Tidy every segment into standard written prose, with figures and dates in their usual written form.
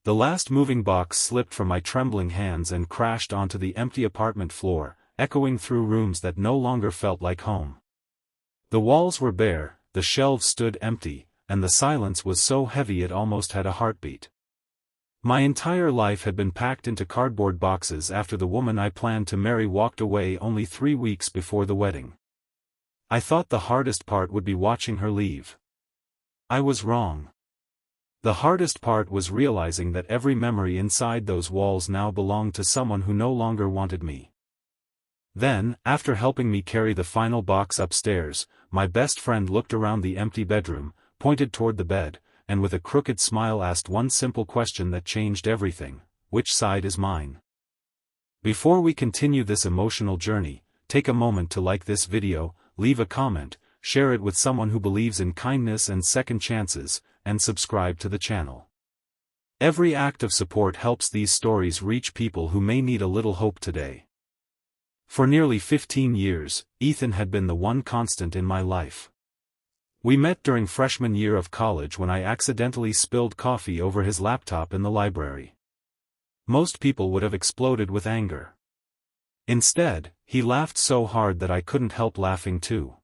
The last moving box slipped from my trembling hands and crashed onto the empty apartment floor, echoing through rooms that no longer felt like home. The walls were bare, the shelves stood empty, and the silence was so heavy it almost had a heartbeat. My entire life had been packed into cardboard boxes after the woman I planned to marry walked away only 3 weeks before the wedding. I thought the hardest part would be watching her leave. I was wrong. The hardest part was realizing that every memory inside those walls now belonged to someone who no longer wanted me. Then, after helping me carry the final box upstairs, my best friend looked around the empty bedroom, pointed toward the bed, and with a crooked smile asked one simple question that changed everything: which side is mine? Before we continue this emotional journey, take a moment to like this video, leave a comment, share it with someone who believes in kindness and second chances, and subscribe to the channel. Every act of support helps these stories reach people who may need a little hope today. For nearly 15 years, Ethan had been the one constant in my life. We met during freshman year of college when I accidentally spilled coffee over his laptop in the library. Most people would have exploded with anger. Instead, he laughed so hard that I couldn't help laughing too.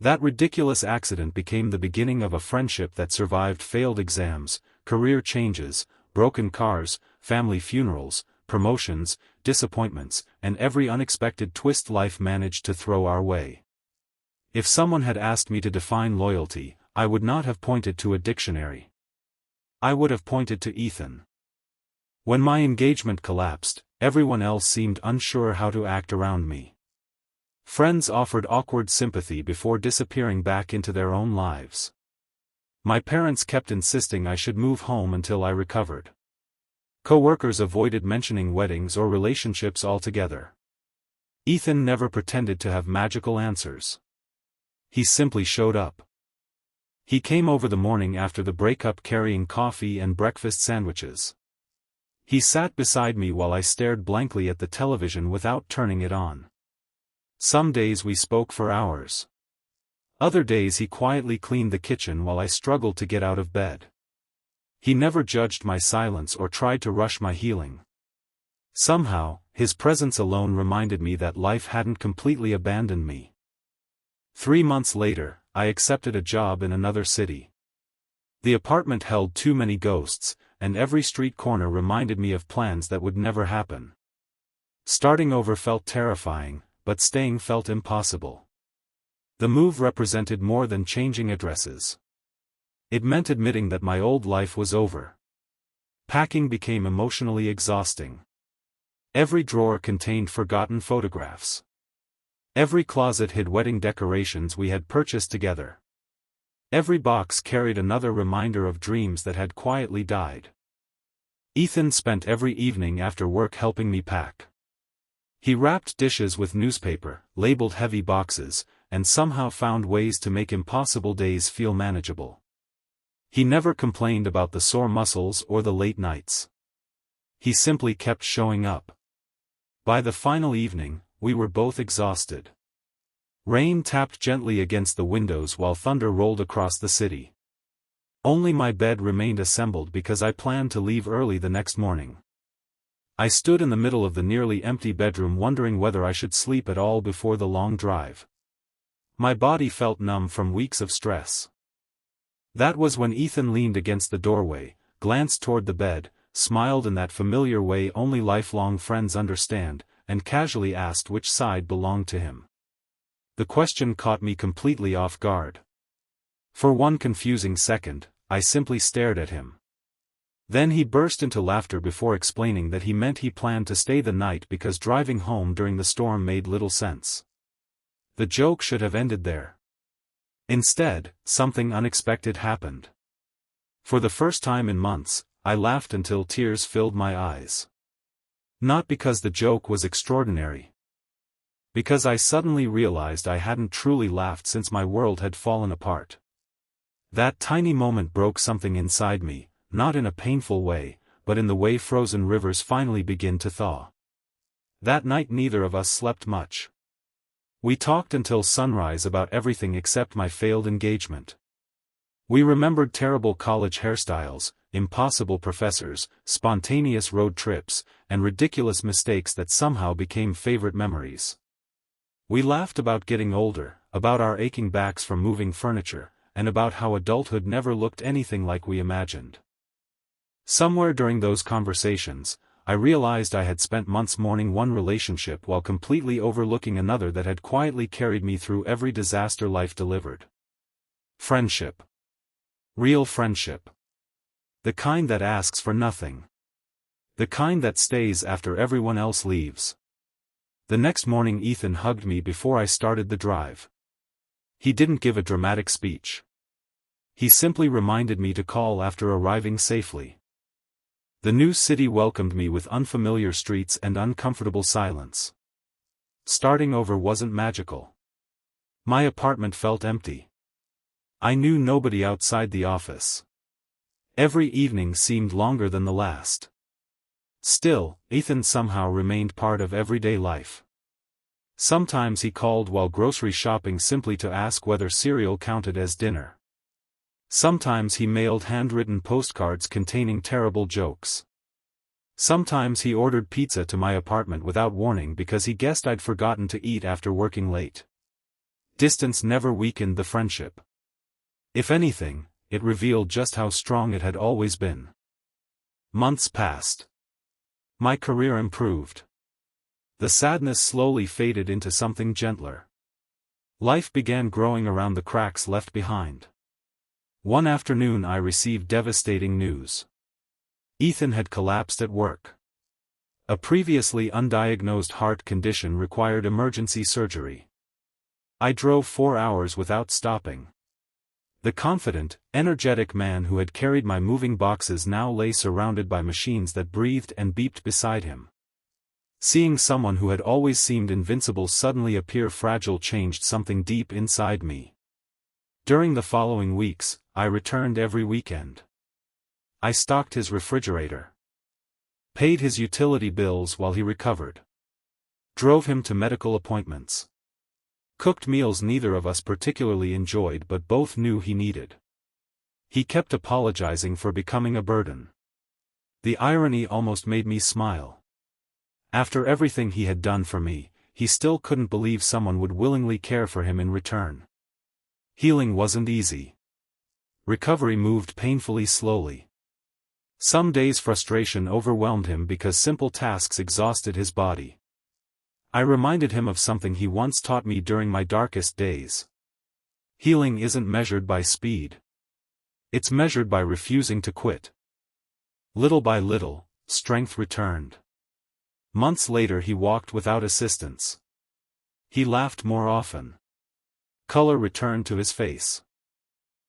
That ridiculous accident became the beginning of a friendship that survived failed exams, career changes, broken cars, family funerals, promotions, disappointments, and every unexpected twist life managed to throw our way. If someone had asked me to define loyalty, I would not have pointed to a dictionary. I would have pointed to Ethan. When my engagement collapsed, everyone else seemed unsure how to act around me. Friends offered awkward sympathy before disappearing back into their own lives. My parents kept insisting I should move home until I recovered. Coworkers avoided mentioning weddings or relationships altogether. Ethan never pretended to have magical answers. He simply showed up. He came over the morning after the breakup carrying coffee and breakfast sandwiches. He sat beside me while I stared blankly at the television without turning it on. Some days we spoke for hours. Other days he quietly cleaned the kitchen while I struggled to get out of bed. He never judged my silence or tried to rush my healing. Somehow, his presence alone reminded me that life hadn't completely abandoned me. 3 months later, I accepted a job in another city. The apartment held too many ghosts, and every street corner reminded me of plans that would never happen. Starting over felt terrifying, but staying felt impossible. The move represented more than changing addresses. It meant admitting that my old life was over. Packing became emotionally exhausting. Every drawer contained forgotten photographs. Every closet hid wedding decorations we had purchased together. Every box carried another reminder of dreams that had quietly died. Ethan spent every evening after work helping me pack. He wrapped dishes with newspaper, labeled heavy boxes, and somehow found ways to make impossible days feel manageable. He never complained about the sore muscles or the late nights. He simply kept showing up. By the final evening, we were both exhausted. Rain tapped gently against the windows while thunder rolled across the city. Only my bed remained assembled because I planned to leave early the next morning. I stood in the middle of the nearly empty bedroom wondering whether I should sleep at all before the long drive. My body felt numb from weeks of stress. That was when Ethan leaned against the doorway, glanced toward the bed, smiled in that familiar way only lifelong friends understand, and casually asked which side belonged to him. The question caught me completely off guard. For one confusing second, I simply stared at him. Then he burst into laughter before explaining that he meant he planned to stay the night because driving home during the storm made little sense. The joke should have ended there. Instead, something unexpected happened. For the first time in months, I laughed until tears filled my eyes. Not because the joke was extraordinary. Because I suddenly realized I hadn't truly laughed since my world had fallen apart. That tiny moment broke something inside me, not in a painful way, but in the way frozen rivers finally begin to thaw. That night neither of us slept much. We talked until sunrise about everything except my failed engagement. We remembered terrible college hairstyles, impossible professors, spontaneous road trips, and ridiculous mistakes that somehow became favorite memories. We laughed about getting older, about our aching backs from moving furniture, and about how adulthood never looked anything like we imagined. Somewhere during those conversations, I realized I had spent months mourning one relationship while completely overlooking another that had quietly carried me through every disaster life delivered. Friendship. Real friendship. The kind that asks for nothing. The kind that stays after everyone else leaves. The next morning Ethan hugged me before I started the drive. He didn't give a dramatic speech. He simply reminded me to call after arriving safely. The new city welcomed me with unfamiliar streets and uncomfortable silence. Starting over wasn't magical. My apartment felt empty. I knew nobody outside the office. Every evening seemed longer than the last. Still, Ethan somehow remained part of everyday life. Sometimes he called while grocery shopping simply to ask whether cereal counted as dinner. Sometimes he mailed handwritten postcards containing terrible jokes. Sometimes he ordered pizza to my apartment without warning because he guessed I'd forgotten to eat after working late. Distance never weakened the friendship. If anything, it revealed just how strong it had always been. Months passed. My career improved. The sadness slowly faded into something gentler. Life began growing around the cracks left behind. One afternoon I received devastating news. Ethan had collapsed at work. A previously undiagnosed heart condition required emergency surgery. I drove 4 hours without stopping. The confident, energetic man who had carried my moving boxes now lay surrounded by machines that breathed and beeped beside him. Seeing someone who had always seemed invincible suddenly appear fragile changed something deep inside me. During the following weeks, I returned every weekend. I stocked his refrigerator. Paid his utility bills while he recovered. Drove him to medical appointments. Cooked meals neither of us particularly enjoyed but both knew he needed. He kept apologizing for becoming a burden. The irony almost made me smile. After everything he had done for me, he still couldn't believe someone would willingly care for him in return. Healing wasn't easy. Recovery moved painfully slowly. Some days frustration overwhelmed him because simple tasks exhausted his body. I reminded him of something he once taught me during my darkest days. Healing isn't measured by speed. It's measured by refusing to quit. Little by little, strength returned. Months later he walked without assistance. He laughed more often. Color returned to his face.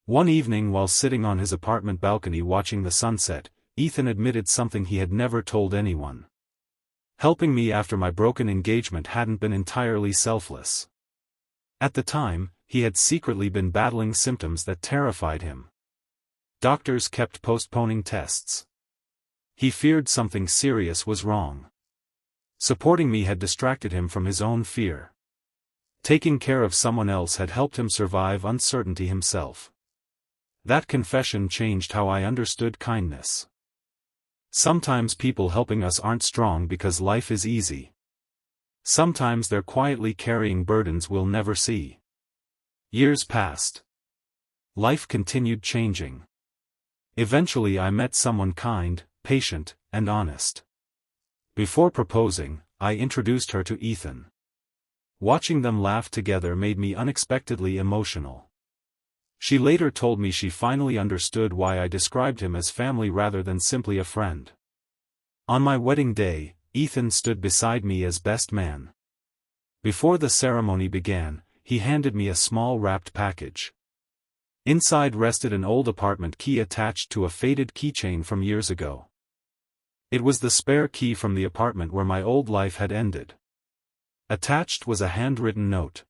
One evening while sitting on his apartment balcony watching the sunset, Ethan admitted something he had never told anyone. Helping me after my broken engagement hadn't been entirely selfless. At the time, he had secretly been battling symptoms that terrified him. Doctors kept postponing tests. He feared something serious was wrong. Supporting me had distracted him from his own fear. Taking care of someone else had helped him survive uncertainty himself. That confession changed how I understood kindness. Sometimes people helping us aren't strong because life is easy. Sometimes they're quietly carrying burdens we'll never see. Years passed. Life continued changing. Eventually I met someone kind, patient, and honest. Before proposing, I introduced her to Ethan. Watching them laugh together made me unexpectedly emotional. She later told me she finally understood why I described him as family rather than simply a friend. On my wedding day, Ethan stood beside me as best man. Before the ceremony began, he handed me a small wrapped package. Inside rested an old apartment key attached to a faded keychain from years ago. It was the spare key from the apartment where my old life had ended. Attached was a handwritten note.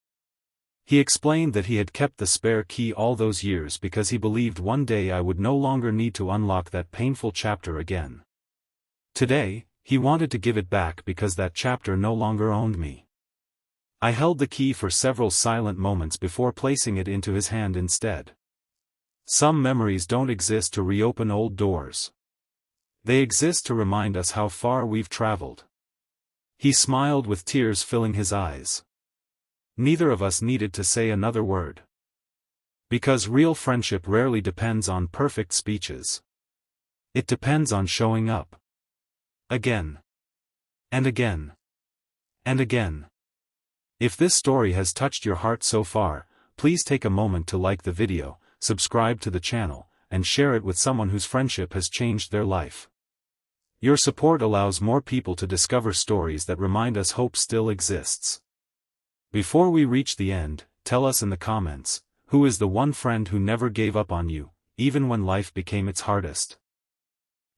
He explained that he had kept the spare key all those years because he believed one day I would no longer need to unlock that painful chapter again. Today, he wanted to give it back because that chapter no longer owned me. I held the key for several silent moments before placing it into his hand instead. Some memories don't exist to reopen old doors. They exist to remind us how far we've traveled. He smiled with tears filling his eyes. Neither of us needed to say another word. Because real friendship rarely depends on perfect speeches. It depends on showing up. Again. And again. And again. If this story has touched your heart so far, please take a moment to like the video, subscribe to the channel, and share it with someone whose friendship has changed their life. Your support allows more people to discover stories that remind us hope still exists. Before we reach the end, tell us in the comments, who is the one friend who never gave up on you, even when life became its hardest?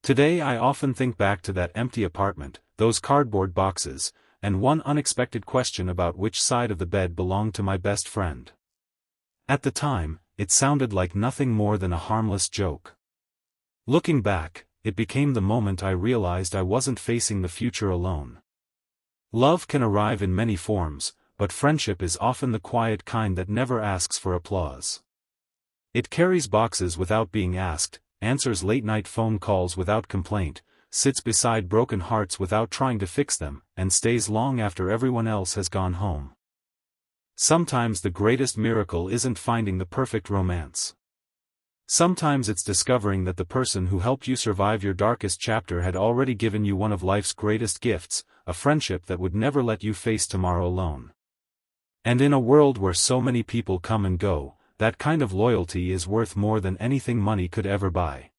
Today I often think back to that empty apartment, those cardboard boxes, and one unexpected question about which side of the bed belonged to my best friend. At the time, it sounded like nothing more than a harmless joke. Looking back, it became the moment I realized I wasn't facing the future alone. Love can arrive in many forms, but friendship is often the quiet kind that never asks for applause. It carries boxes without being asked, answers late-night phone calls without complaint, sits beside broken hearts without trying to fix them, and stays long after everyone else has gone home. Sometimes the greatest miracle isn't finding the perfect romance. Sometimes it's discovering that the person who helped you survive your darkest chapter had already given you one of life's greatest gifts, a friendship that would never let you face tomorrow alone. And in a world where so many people come and go, that kind of loyalty is worth more than anything money could ever buy.